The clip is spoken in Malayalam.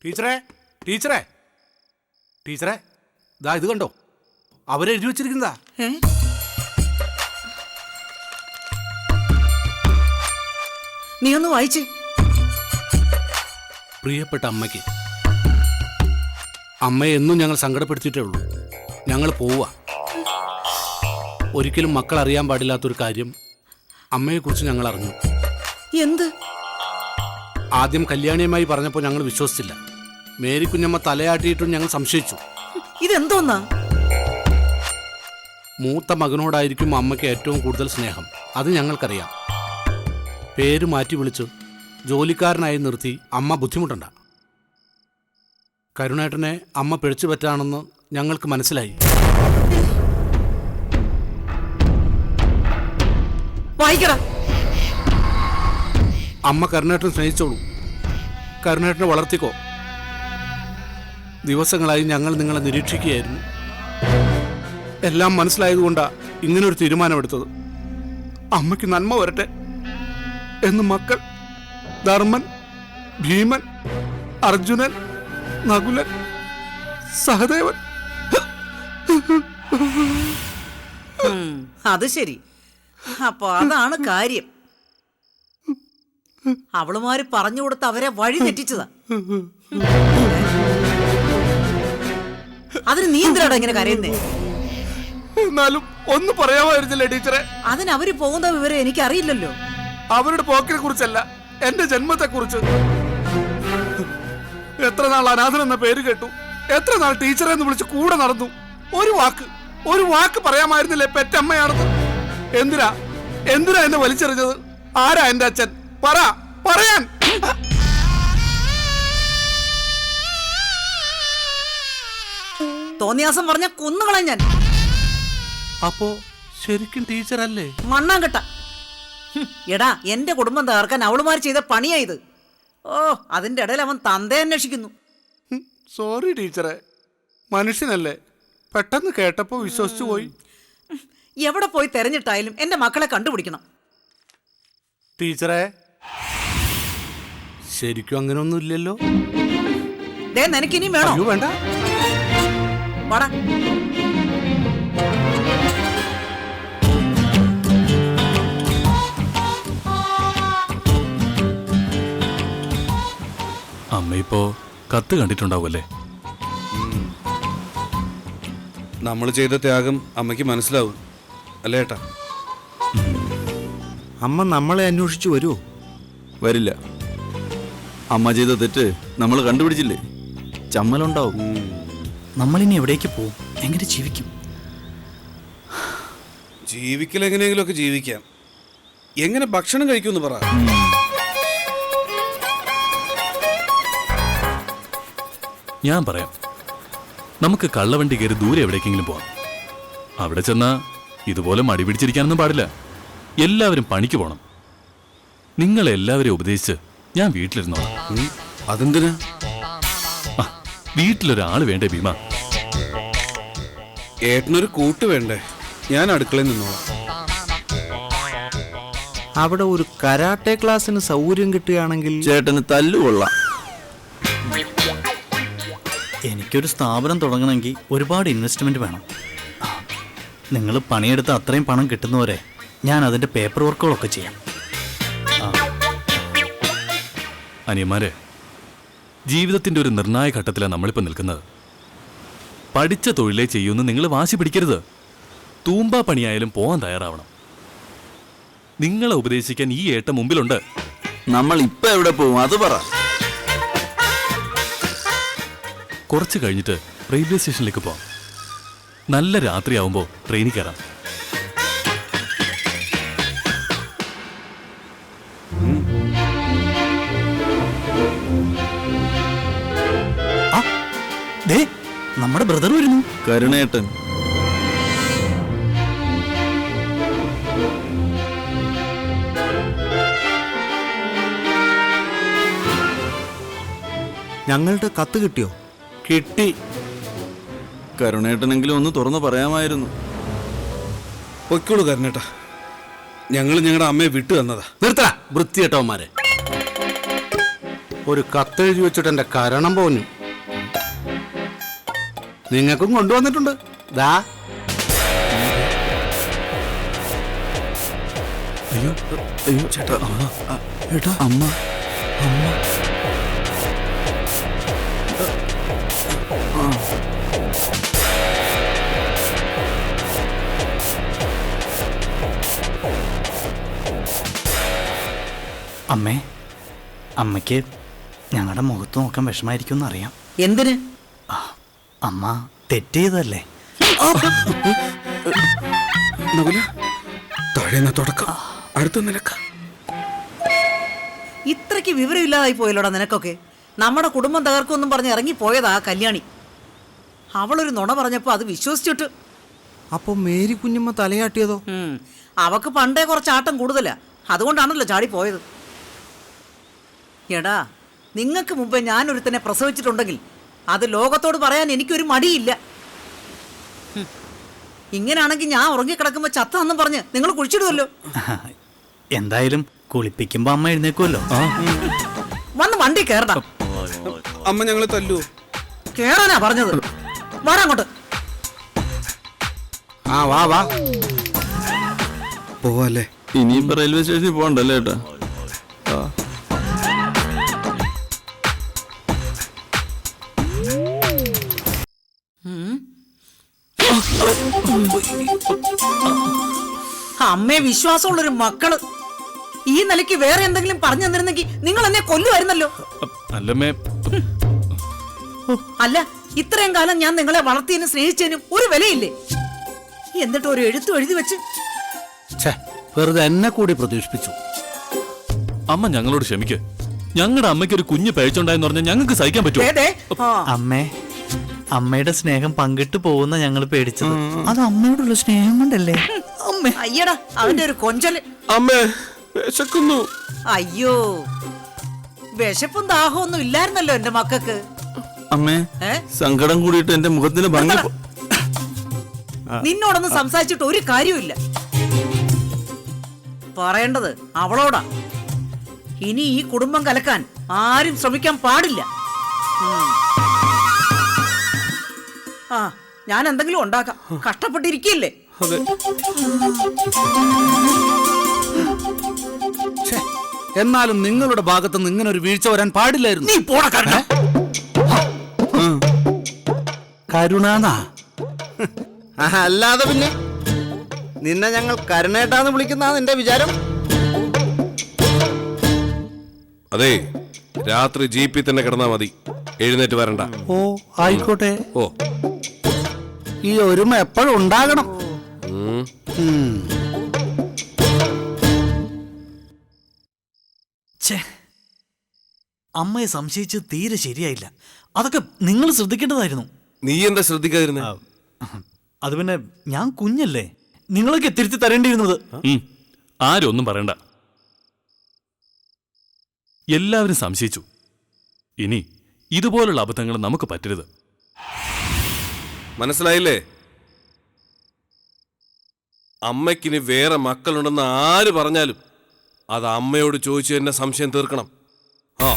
ടീച്ചറെ ടീച്ചറെ ടീച്ചറെ ദാ ഇത് കണ്ടോ, അവരെഴുതി വെച്ചിരിക്കുന്നതാ. നീ ഒന്ന് വായിച്ചേ. പ്രിയപ്പെട്ട അമ്മയ്ക്ക്, അമ്മയെ എന്നും ഞങ്ങൾ സങ്കടപ്പെടുത്തിയിട്ടേ ഉള്ളൂ. ഞങ്ങൾ പോവുക. ഒരിക്കലും മക്കൾ അറിയാൻ പാടില്ലാത്തൊരു കാര്യം അമ്മയെക്കുറിച്ച് ഞങ്ങൾ അറിഞ്ഞു. എന്ത്? ആദ്യം കല്യാണിയുമായി പറഞ്ഞപ്പോൾ ഞങ്ങൾ വിശ്വസിച്ചില്ല. മേരി കുഞ്ഞമ്മ തലയാട്ടിയിട്ടും ഞങ്ങൾ സംശയിച്ചു. ഇതെന്തോന്നാ? മൂത്ത മകനോടായിരിക്കും അമ്മയ്ക്ക് ഏറ്റവും കൂടുതൽ സ്നേഹം. അത് ഞങ്ങൾക്കറിയാം. പേര് മാറ്റി വിളിച്ച് ജോലിക്കാരനായി നിർത്തി അമ്മ ബുദ്ധിമുട്ടണ്ട. കരുണേട്ടനെ അമ്മ പിഴച്ചു പറ്റാണെന്ന് ഞങ്ങൾക്ക് മനസ്സിലായി. വായിക്കടാ. അമ്മ കരുണേട്ടനെ സ്നേഹിച്ചോളൂ, കരുണേട്ടനെ വളർത്തിക്കോ. ദിവസങ്ങളായി ഞങ്ങൾ നിങ്ങളെ നിരീക്ഷിക്കുകയായിരുന്നു. എല്ലാം മനസ്സിലായതുകൊണ്ടാണ് ഇങ്ങനൊരു തീരുമാനമെടുത്തത്. അമ്മയ്ക്ക് നന്മ വരട്ടെ എന്ന് മക്കൾ ധർമ്മൻ, ഭീമൻ, അർജുനൻ, നകുലൻ, സഹദേവൻ. അത് ശരി. അപ്പൊ അതാണ് കാര്യം. അവളുമാര് പറഞ്ഞു കൊടുത്ത് അവരെ വഴി തെറ്റിച്ചതാ. അതിന് നീ എന്തിനാടാ ഇങ്ങനെ കരയുന്നേ? എന്നാലും ഒന്നും പറയാമായിരുന്നില്ലേ ടീച്ചറെ? അതിന് അവര് പോകുന്ന വിവരം എനിക്കറിയില്ലല്ലോ. അവരുടെ പോക്കിനെ കുറിച്ചല്ല, എന്റെ ജന്മത്തെ കുറിച്ച്. എത്ര നാൾ അനാഥൻ എന്ന പേര് കേട്ടു, എത്ര നാൾ ടീച്ചറെ എന്ന് വിളിച്ച് കൂടെ നടന്നു. ഒരു വാക്ക് പറയാമായിരുന്നില്ലേ പെറ്റമ്മയാണെന്ന്? എന്തിനാ എന്നെ വലിച്ചെറിഞ്ഞത്? ആരാ എന്റെ അച്ഛൻ? പറയാൻ. തോന്നിയാസം പറഞ്ഞ കൊന്നുകളാൻ ഞാൻ. അപ്പോ ശരിക്കും ടീച്ചറല്ലേ? മണ്ണാങ്കട്ട. എടാ, എന്റെ കുടുംബം തകർക്കാൻ അവളുമാർ ചെയ്ത പണിയായത്. ഓ, അതിന്റെ ഇടയിൽ അവൻ തന്തയെ അന്വേഷിക്കുന്നു. സോറി ടീച്ചറെ, മനുഷ്യനല്ലേ, പെട്ടെന്ന് കേട്ടപ്പോ വിശ്വസിച്ചു പോയി. എവിടെ പോയി തെരഞ്ഞിട്ടായാലും എന്റെ മക്കളെ കണ്ടുപിടിക്കണം. ടീച്ചറെ, ശരിക്കും അങ്ങനെയൊന്നും ഇല്ലല്ലോ. ദേ, നിനക്കിനിയും വേണോ? വേണ്ട. വാടാ. അമ്മ ഇപ്പോ കത്ത് കണ്ടിട്ടുണ്ടാവുമല്ലേ? നമ്മൾ ചെയ്ത ത്യാഗം അമ്മയ്ക്ക് മനസ്സിലാവും അല്ലേ ഏട്ടാ? അമ്മ നമ്മളെ അന്വേഷിച്ചു വരുമോ? വരില്ല. അമ്മ ചെയ്ത തെറ്റ് നമ്മൾ കണ്ടുപിടിച്ചില്ലേ, ചമ്മലുണ്ടാവും. നമ്മളിനി എവിടേക്ക് പോവും? എങ്ങനെ ജീവിക്കും? ജീവിക്കൽ എങ്ങനെയെങ്കിലുമൊക്കെ ജീവിക്കാം. എങ്ങനെ ഭക്ഷണം കഴിക്കുമെന്ന് പറ. ഞാൻ പറയാം. നമുക്ക് കള്ളവണ്ടി കയറി ദൂരെ എവിടേക്കെങ്കിലും പോവാം. അവിടെ ചെന്നാ ഇതുപോലെ മടി പിടിച്ചിരിക്കാനൊന്നും പാടില്ല. എല്ലാവരും പണിക്ക് പോണം. നിങ്ങളെല്ലാവരെയും ഉപദേശിച്ച് ഞാൻ വീട്ടിലിരുന്നോളാം. അതെന്തിനാ? വീട്ടിലൊരാള് വേണ്ടേ ഭീമ? ഏട്ടനൊരു കൂട്ട് വേണ്ടേ? ഞാൻ അടുക്കളയിൽ നിന്നോളാം. അവിടെ ഒരു കരാട്ടെ ക്ലാസ്സിന് സൗകര്യം കിട്ടുകയാണെങ്കിൽ ചേട്ടന് തല്ലുകൊള്ളാം. എനിക്കൊരു സ്ഥാപനം തുടങ്ങണമെങ്കിൽ ഒരുപാട് ഇൻവെസ്റ്റ്മെന്റ് വേണം. നിങ്ങൾ പണിയെടുത്ത് അത്രയും പണം കിട്ടുന്നവരെ ഞാൻ അതിന്റെ പേപ്പർ വർക്കുകളൊക്കെ ചെയ്യാം. അനിയന്മാരെ, ജീവിതത്തിന്റെ ഒരു നിർണായക ഘട്ടത്തിലാണ് നമ്മളിപ്പോൾ നിൽക്കുന്നത്. പഠിച്ച തൊഴിലേ ചെയ്യുമെന്ന് നിങ്ങൾ വാശി പിടിക്കരുത്. തൂമ്പാ പണിയായാലും പോകാൻ തയ്യാറാവണം. നിങ്ങളെ ഉപദേശിക്കാൻ ഈ ഏട്ട മുമ്പിലുണ്ട്. നമ്മൾ ഇപ്പൊ എവിടെ പോവും അത് പറ. കുറച്ച് കഴിഞ്ഞിട്ട് റെയിൽവേ സ്റ്റേഷനിലേക്ക് പോവാം. നല്ല രാത്രിയാവുമ്പോൾ ട്രെയിനിൽ കയറാം. നമ്മുടെ ബ്രദർ വരുന്നു. കരുണേട്ടൻ. ഞങ്ങളുടെ കത്ത് കിട്ടിയോ? കിട്ടി. കരുണേട്ടനെങ്കിലും ഒന്ന് തുറന്നു പറയാമായിരുന്നു. പൊയ്ക്കോളൂ കരുണേട്ടാ, ഞങ്ങൾ ഞങ്ങളുടെ അമ്മയെ വിട്ടു തന്നതാ. നിർത്തടാ വൃത്തികെട്ടവന്മാരെ. ഒരു കത്തെഴുതി വെച്ചിട്ട് എന്റെ കരണം പോന്നു. നിങ്ങൾക്കും കൊണ്ടുവന്നിട്ടുണ്ട്. ദാ അയ്യോ അയ്യോ ചേട്ടാ ഏട്ടാ അമ്മ അമ്മ അമ്മേ, അമ്മയ്ക്ക് ഞങ്ങളുടെ മുഖത്ത് നോക്കാൻ വിഷമായിരിക്കും എന്നറിയാം. എന്തിന്? അമ്മ തെറ്റ് ചെയ്തതല്ലേ? തുടക്കം അടുത്ത നിലക്ക. ഇത്രയ്ക്ക് വിവരമില്ലാതായി പോയല്ലോടാ നിനക്കൊക്കെ. നമ്മുടെ കുടുംബം തകർക്കുമെന്നും പറഞ്ഞ് ഇറങ്ങിപ്പോയതാ കല്യാണി. അവളൊരു നുണ പറഞ്ഞപ്പോൾ അത് വിശ്വസിച്ചിട്ട്. അപ്പൊ മേരി കുഞ്ഞമ്മ തലയാട്ടിയതോ? അവക്ക് പണ്ടേ കുറച്ച് ആട്ടം കൂടുതലാ, അതുകൊണ്ടാണല്ലോ ചാടിപ്പോയത്. എടാ, നിങ്ങൾക്ക് മുമ്പേ ഞാനൊരുത്തനെ പ്രസവിച്ചിട്ടുണ്ടെങ്കിൽ അത് ലോകത്തോട് പറയാൻ എനിക്കൊരു മടിയില്ല. ഇങ്ങനാണെങ്കിൽ ഞാൻ ഉറങ്ങിക്കിടക്കുമ്പോൾ ചത്താന്നും പറഞ്ഞ് നിങ്ങൾ കുഴിച്ചിടുമല്ലോ. എന്തായാലും കുളിപ്പിക്കുമ്പോ അമ്മ എഴുന്നേക്കുമല്ലോ. വന്ന് വണ്ടി കയറടാ. അമ്മ ഞങ്ങളെ തല്ലൂ? കേറാനാ പറഞ്ഞത്. വാടാങ്ങോട്ട്. ആ വാ വാ. പോവാല്ലേ? ഇനിയിപ്പോ റെയിൽവേ സ്റ്റേഷനിൽ പോകണ്ടല്ലേ ഏട്ടാ? അമ്മയെ വിശ്വാസമുള്ളൊരു മക്കള് ഈ നിലയ്ക്ക് വേറെ എന്തെങ്കിലും പറഞ്ഞു തന്നിരുന്നെങ്കിൽ നിങ്ങൾ എന്നെ കൊല്ലുമായിരുന്നല്ലോ. അല്ലമ്മേ, അല്ല, ഇത്രയും കാലം ഞാൻ നിങ്ങളെ വളർത്തിയതിനും സ്നേഹിച്ചതിനും ഒരു വിലയില്ലേ? എന്നിട്ട് ഒരു എഴുത്തും എഴുതി വെച്ച് വെറുതെ എന്നെ കൂടി പ്രതീക്ഷിപ്പിച്ചു. അമ്മ ഞങ്ങളോട് ക്ഷമിക്ക്. ഞങ്ങളുടെ അമ്മയ്ക്ക് ഒരു കുഞ്ഞ് പഴിച്ചുണ്ടായെന്ന് പറഞ്ഞാൽ ഞങ്ങൾക്ക് സഹിക്കാൻ പറ്റുമോ? ദേ, ദേ, ആ. അമ്മേ, അമ്മയുടെ സ്നേഹം പങ്കിട്ട് പോകുന്ന ഞങ്ങൾ പേടിച്ചത് അത് അമ്മയോടുള്ള സ്നേഹം കൊണ്ടല്ലേ? അമ്മേ, അയ്യടാ, അവന്റെ ഒരു കൊഞ്ചല്. അമ്മേ വിശക്കുന്നു. അയ്യോ, വിശപ്പും ദാഹവും ഒന്നും ഇല്ലായിരുന്നല്ലോ എന്റെ മക്കൾക്ക്. അമ്മേ, ഏ? സങ്കടം കൂടിയിട്ട് എന്റെ മുഖത്തിന് ഭംഗി നിന്നോടൊന്നും സംസാരിച്ചിട്ട് ഒരു കാര്യമില്ല. പറയേണ്ടത് അവളോടാ. ഇനി ഈ കുടുംബം കലക്കാൻ ആരും ശ്രമിക്കാൻ പാടില്ല. ആ, ഞാൻ എന്തെങ്കിലും ഉണ്ടാക്കാം. കഷ്ടപ്പെട്ടിരിക്കില്ലേ? എന്നാലും നിങ്ങളുടെ ഭാഗത്തുനിന്ന് ഇങ്ങനെ ഒരു വീഴ്ച വരാൻ പാടില്ലായിരുന്നു. നീ പോടാ കരുണ. കരുണാന്നാ? അല്ലാതെ പിന്നെ നിന്നെ ഞങ്ങൾ കരുണേട്ടാന്ന് വിളിക്കുന്ന നിന്റെ വിചാരം? അതെ, രാത്രി ജീപ്പിൽ തന്നെ കിടന്നാ മതി, എഴുന്നേറ്റ് വരണ്ട. ഓ ആയിക്കോട്ടെ. ഓ, ഈ ഒരുമ എപ്പോഴും ഉണ്ടാകണം. ഛേ, അമ്മയെ സംശയിച്ച് തീരെ ശരിയായില്ല. അതൊക്കെ നിങ്ങൾ ശ്രദ്ധിക്കേണ്ടതായിരുന്നു. നീ എന്താ ശ്രദ്ധിക്കാതിരുന്നേ? അത് പിന്നെ ഞാൻ കുഞ്ഞല്ലേ, നിങ്ങളൊക്കെ തിരുത്തി തരേണ്ടിയിരുന്നത്. ആരും ഒന്നും പറയണ്ട. എല്ലാവരും സംശയിച്ചു. ഇനി ഇതുപോലുള്ള അബദ്ധങ്ങൾ നമുക്ക് പറ്റരുത്. മനസ്സിലായില്ലേ? അമ്മയ്ക്കിനി വേറെ മക്കളുണ്ടെന്ന് ആര് പറഞ്ഞാലും അത് അമ്മയോട് ചോദിച്ചു തന്നെ സംശയം തീർക്കണം. ആ